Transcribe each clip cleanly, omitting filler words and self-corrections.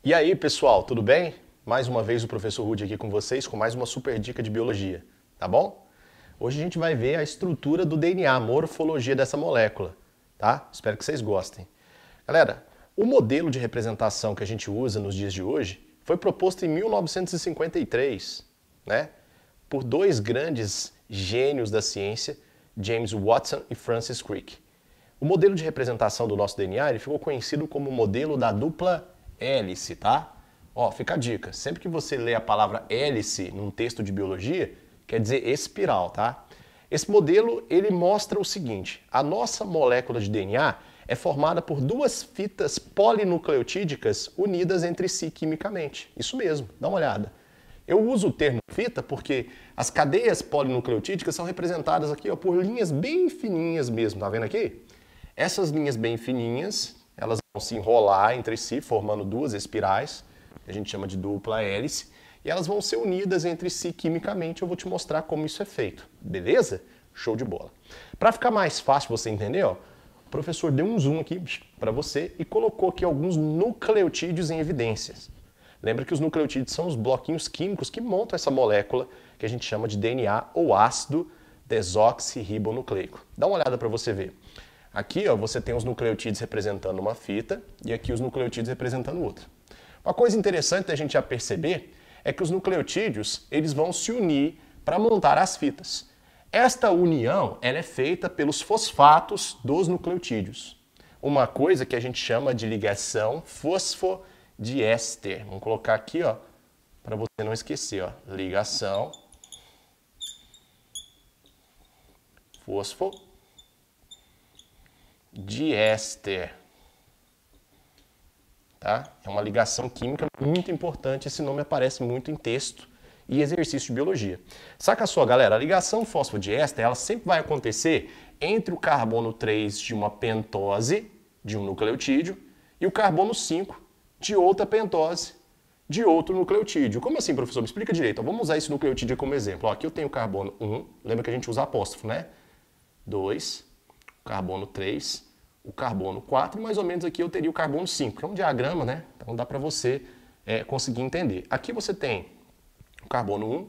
E aí, pessoal, tudo bem? Mais uma vez o professor Rudy aqui com vocês com mais uma super dica de biologia, tá bom? Hoje a gente vai ver a estrutura do DNA, a morfologia dessa molécula, tá? Espero que vocês gostem. Galera, o modelo de representação que a gente usa nos dias de hoje foi proposto em 1953, né? Por dois grandes gênios da ciência, James Watson e Francis Crick. O modelo de representação do nosso DNA ele ficou conhecido como o modelo da dupla hélice, tá? Ó, fica a dica, sempre que você lê a palavra hélice num texto de biologia, quer dizer espiral, tá? Esse modelo, ele mostra o seguinte, a nossa molécula de DNA é formada por duas fitas polinucleotídicas unidas entre si quimicamente. Isso mesmo, dá uma olhada. Eu uso o termo fita porque as cadeias polinucleotídicas são representadas aqui ó, por linhas bem fininhas mesmo, tá vendo aqui? Essas linhas bem fininhas, elas vão se enrolar entre si, formando duas espirais, que a gente chama de dupla hélice, e elas vão ser unidas entre si quimicamente. Eu vou te mostrar como isso é feito, beleza? Show de bola. Para ficar mais fácil você entender, ó, o professor deu um zoom aqui para você e colocou aqui alguns nucleotídeos em evidências. Lembra que os nucleotídeos são os bloquinhos químicos que montam essa molécula que a gente chama de DNA ou ácido desoxirribonucleico. Dá uma olhada para você ver. Aqui ó, você tem os nucleotídeos representando uma fita e aqui os nucleotídeos representando outra. Uma coisa interessante da gente já perceber é que os nucleotídeos eles vão se unir para montar as fitas. Esta união ela é feita pelos fosfatos dos nucleotídeos. Uma coisa que a gente chama de ligação fosfodiéster. Vamos colocar aqui ó, para você não esquecer. Ó, ligação fosfodiéster. Tá? É uma ligação química muito importante, esse nome aparece muito em texto e exercício de biologia. Saca só, galera, a ligação fosfodiéster ela sempre vai acontecer entre o carbono 3 de uma pentose de um nucleotídeo e o carbono 5 de outra pentose de outro nucleotídeo. Como assim, professor? Me explica direito. Vamos usar esse nucleotídeo como exemplo. Ó, aqui eu tenho o carbono 1, lembra que a gente usa apóstrofo, né? 2, o carbono 3, o carbono 4 e mais ou menos aqui eu teria o carbono 5, que é um diagrama, né? Então dá para você conseguir entender. Aqui você tem o carbono 1,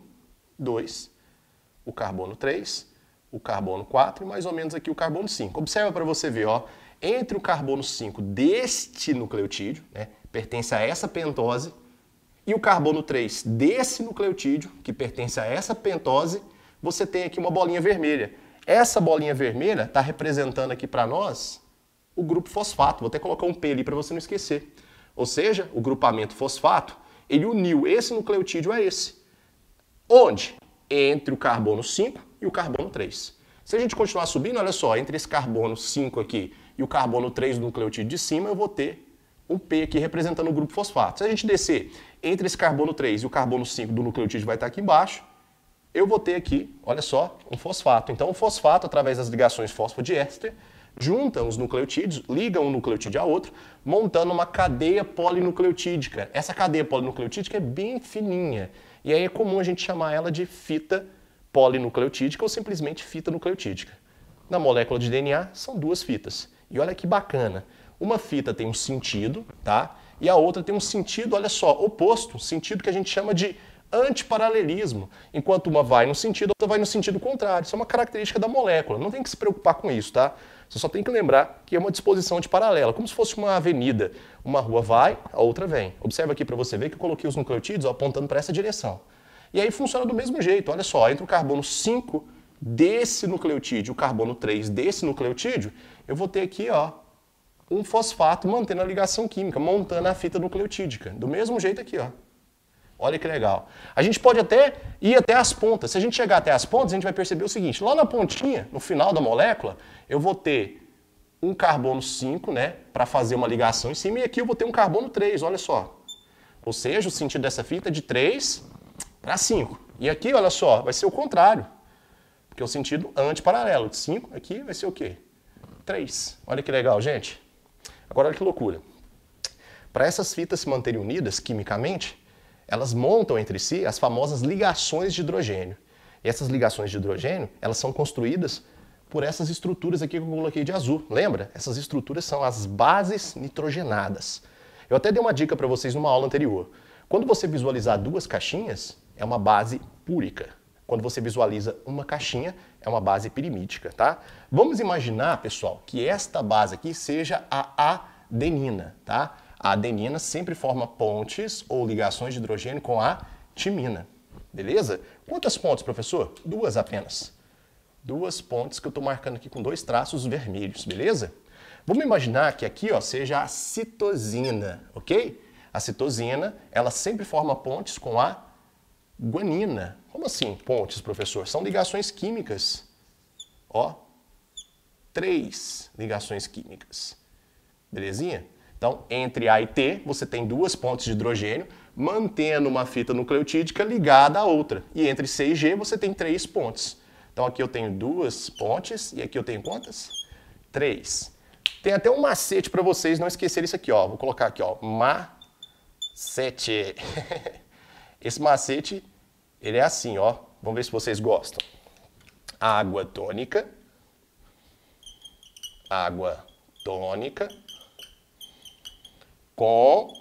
2, o carbono 3, o carbono 4 e mais ou menos aqui o carbono 5. Observa para você ver, ó, entre o carbono 5 deste nucleotídeo, né, pertence a essa pentose, e o carbono 3 desse nucleotídeo, que pertence a essa pentose, você tem aqui uma bolinha vermelha. Essa bolinha vermelha está representando aqui para nós o grupo fosfato. Vou até colocar um P ali para você não esquecer. Ou seja, o grupamento fosfato, ele uniu esse nucleotídeo a esse. Onde? Entre o carbono 5 e o carbono 3. Se a gente continuar subindo, olha só, entre esse carbono 5 aqui e o carbono 3 do nucleotídeo de cima, eu vou ter um P aqui representando o grupo fosfato. Se a gente descer entre esse carbono 3 e o carbono 5 do nucleotídeo vai estar aqui embaixo, eu vou ter aqui, olha só, um fosfato. Então o fosfato, através das ligações fosfodiéster, juntam os nucleotídeos, ligam um nucleotídeo a outro, montando uma cadeia polinucleotídica. Essa cadeia polinucleotídica é bem fininha. E aí é comum a gente chamar ela de fita polinucleotídica ou simplesmente fita nucleotídica. Na molécula de DNA são duas fitas. E olha que bacana. Uma fita tem um sentido, tá? E a outra tem um sentido, olha só, oposto, sentido que a gente chama de antiparalelismo. Enquanto uma vai no sentido, a outra vai no sentido contrário. Isso é uma característica da molécula. Não tem que se preocupar com isso, tá? Você só tem que lembrar que é uma disposição antiparalela, como se fosse uma avenida. Uma rua vai, a outra vem. Observa aqui para você ver que eu coloquei os nucleotídeos apontando para essa direção. E aí funciona do mesmo jeito. Olha só, entre o carbono 5 desse nucleotídeo e o carbono 3 desse nucleotídeo, eu vou ter aqui ó, um fosfato mantendo a ligação química, montando a fita nucleotídica. Do mesmo jeito aqui, ó. Olha que legal. A gente pode até ir até as pontas. Se a gente chegar até as pontas, a gente vai perceber o seguinte. Lá na pontinha, no final da molécula, eu vou ter um carbono 5, né, para fazer uma ligação em cima, e aqui eu vou ter um carbono 3, olha só. Ou seja, o sentido dessa fita é de 3 para 5. E aqui, olha só, vai ser o contrário. Porque é o sentido antiparalelo. De 5, aqui vai ser o quê? 3. Olha que legal, gente. Agora, olha que loucura. Para essas fitas se manterem unidas quimicamente, elas montam entre si as famosas ligações de hidrogênio. E essas ligações de hidrogênio, elas são construídas por essas estruturas aqui que eu coloquei de azul. Lembra? Essas estruturas são as bases nitrogenadas. Eu até dei uma dica para vocês numa aula anterior. Quando você visualizar duas caixinhas, é uma base púrica. Quando você visualiza uma caixinha, é uma base pirimídica, tá? Vamos imaginar, pessoal, que esta base aqui seja a adenina, tá? A adenina sempre forma pontes ou ligações de hidrogênio com a timina, beleza? Quantas pontes, professor? Duas apenas. Duas pontes que eu estou marcando aqui com dois traços vermelhos, beleza? Vamos imaginar que aqui, ó, seja a citosina, ok? A citosina, ela sempre forma pontes com a guanina. Como assim pontes, professor? São ligações químicas. Ó, 3 ligações químicas. Belezinha? Então, entre A e T, você tem duas pontes de hidrogênio, mantendo uma fita nucleotídica ligada à outra. E entre C e G, você tem 3 pontes. Então, aqui eu tenho duas pontes, e aqui eu tenho quantas? 3. Tem até um macete para vocês não esquecerem isso aqui, ó. Vou colocar aqui, ó, macete. Esse macete, ele é assim, ó. Vamos ver se vocês gostam. Água tônica, com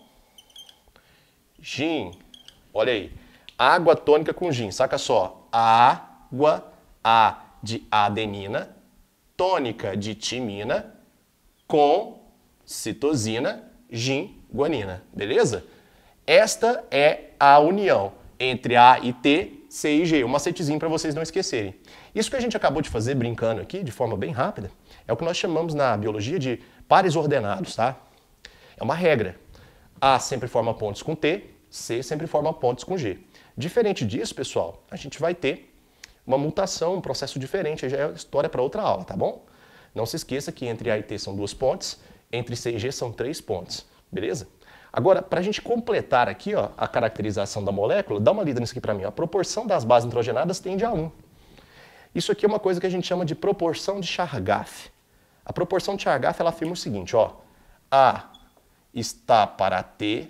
gin. Olha aí, água tônica com gin. Saca só, água, A de adenina, tônica de timina, com citosina, gin, guanina. Beleza? Esta é a união entre A e T, C e G. Um macetezinho para vocês não esquecerem. Isso que a gente acabou de fazer brincando aqui, de forma bem rápida, é o que nós chamamos na biologia de pares ordenados, tá? É uma regra. A sempre forma pontes com T, C sempre forma pontes com G. Diferente disso, pessoal, a gente vai ter uma mutação, um processo diferente, aí já é história para outra aula, tá bom? Não se esqueça que entre A e T são 2 pontes, entre C e G são 3 pontes, beleza? Agora, para a gente completar aqui, ó, a caracterização da molécula, dá uma lida nisso aqui para mim. A proporção das bases nitrogenadas tende a 1. Isso aqui é uma coisa que a gente chama de proporção de Chargaff. A proporção de Chargaff, ela afirma o seguinte, ó, A está para T,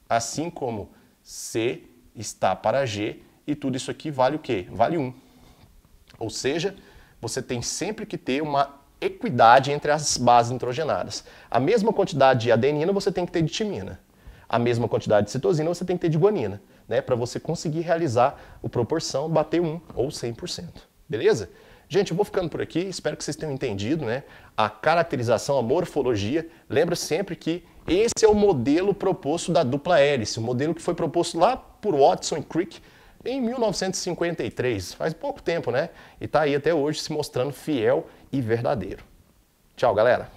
assim como C está para G, e tudo isso aqui vale o quê? Vale 1. Ou seja, você tem sempre que ter uma equidade entre as bases nitrogenadas. A mesma quantidade de adenina você tem que ter de timina. A mesma quantidade de citosina você tem que ter de guanina, né? Para você conseguir realizar a proporção, bater 1 ou 100%. Beleza? Gente, eu vou ficando por aqui, espero que vocês tenham entendido, né? A caracterização, a morfologia. Lembra sempre que esse é o modelo proposto da dupla hélice, o modelo que foi proposto lá por Watson e Crick em 1953, faz pouco tempo, né? E está aí até hoje se mostrando fiel e verdadeiro. Tchau, galera!